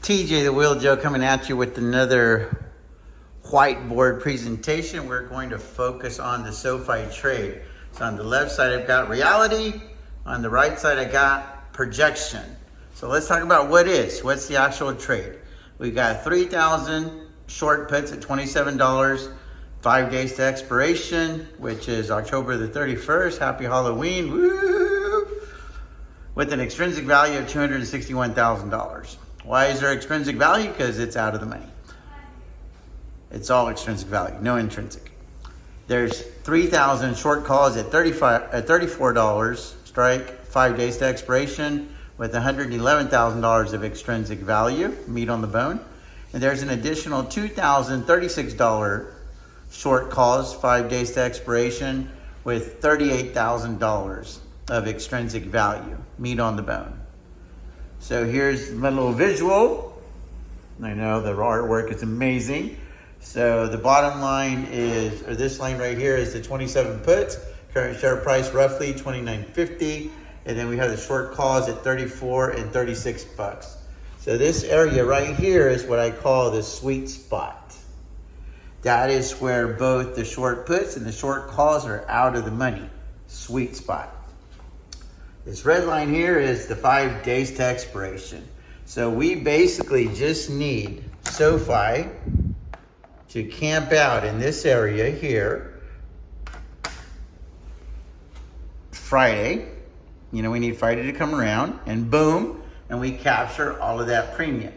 TJ the Wheel Deal coming at you with another whiteboard presentation. We're going to focus on the SOFI trade. So on the left side, I've got reality. On the right side, I got projection. So let's talk about what's the actual trade. We got 3,000 short puts at $27, 5 days to expiration, which is October the 31st. Happy Halloween, woo! With an extrinsic value of $261,000. Why is there extrinsic value? Because it's out of the money. It's all extrinsic value, no intrinsic. There's 3,000 short calls at $34 strike, 5 days to expiration with $111,000 of extrinsic value, meat on the bone. And there's an additional $2,036 short calls, 5 days to expiration with $38,000 of extrinsic value, meat on the bone. So here's my little visual. I know the artwork is amazing. So the bottom line is, or this line right here is the 27 puts, current share price roughly $29.50. And then we have the short calls at 34 and 36 bucks. So this area right here is what I call the sweet spot. That is where both the short puts and the short calls are out of the money. Sweet spot. This red line here is the 5 days to expiration. So we basically just need SOFI to camp out in this area here Friday. You know, we need Friday to come around and boom, and we capture all of that premium.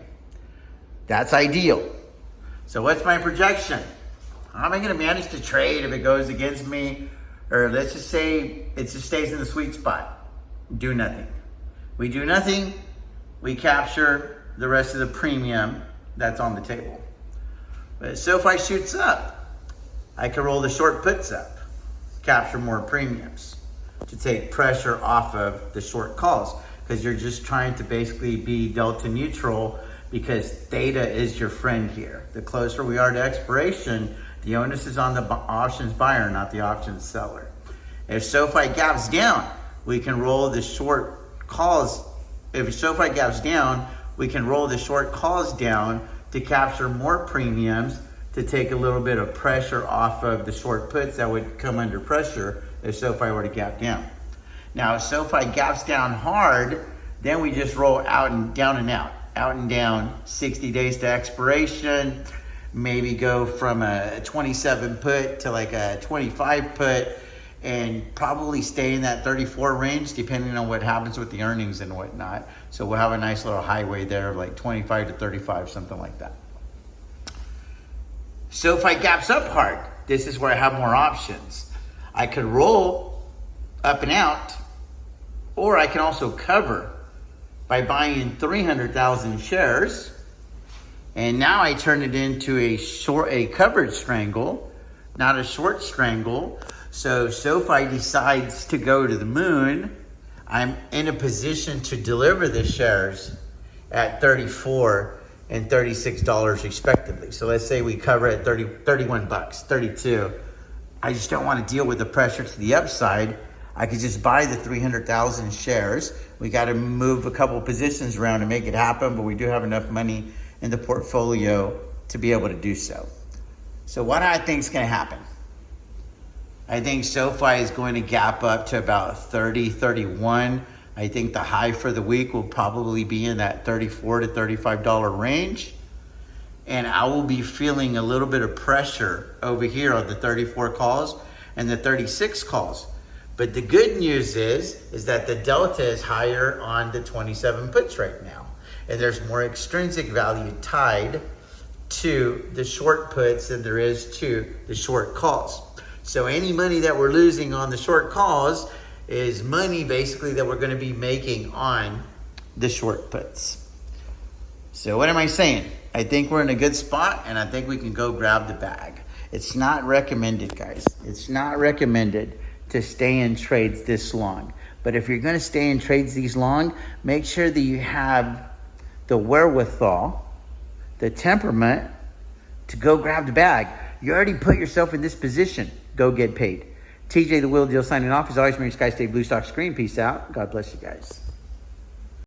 That's ideal. So what's my projection? How am I gonna manage to trade if it goes against me? Or let's just say it just stays in the sweet spot. Do nothing. We do nothing, we capture the rest of the premium that's on the table. But SOFI shoots up, I can roll the short puts up, capture more premiums to take pressure off of the short calls, because you're just trying to basically be delta neutral, because theta is your friend here. The closer we are to expiration, the onus is on the options buyer, not the options seller. If SOFI gaps down, we can roll the short calls. If SOFI gaps down, we can roll the short calls down to capture more premiums, to take a little bit of pressure off of the short puts that would come under pressure if SOFI were to gap down. Now, if SOFI gaps down hard, then we just roll out and down and out and down, 60 days to expiration, maybe go from a 27 put to like a 25 put, and probably stay in that 34 range depending on what happens with the earnings and whatnot. So we'll have a nice little highway there of like 25 to 35, something like that. So if I gaps up hard, this is where I have more options. I could roll up and out, or I can also cover by buying 300,000 shares. And now I turn it into a covered strangle, not a short strangle. So SOFI decides to go to the moon, I'm in a position to deliver the shares at $34 and $36 respectively. So let's say we cover at 31 bucks, 32. I just don't want to deal with the pressure to the upside. I could just buy the 300,000 shares. We got to move a couple positions around to make it happen, but we do have enough money in the portfolio to be able to do so. So what I think is going to happen? I think SOFI is going to gap up to about 30, 31. I think the high for the week will probably be in that $34 to $35 range. And I will be feeling a little bit of pressure over here on the 34 calls and the 36 calls. But the good news is that the delta is higher on the 27 puts right now. And there's more extrinsic value tied to the short puts than there is to the short calls. So any money that we're losing on the short calls is money basically that we're going to be making on the short puts. So what am I saying? I think we're in a good spot, and I think we can go grab the bag. It's not recommended, guys. It's not recommended to stay in trades this long. But if you're going to stay in trades these long, make sure that you have the wherewithal, the temperament to go grab the bag. You already put yourself in this position. Go get paid. TJ the Wheel Deal signing off. As always, remember, skies stay blue, stocks green. Peace out. God bless you guys.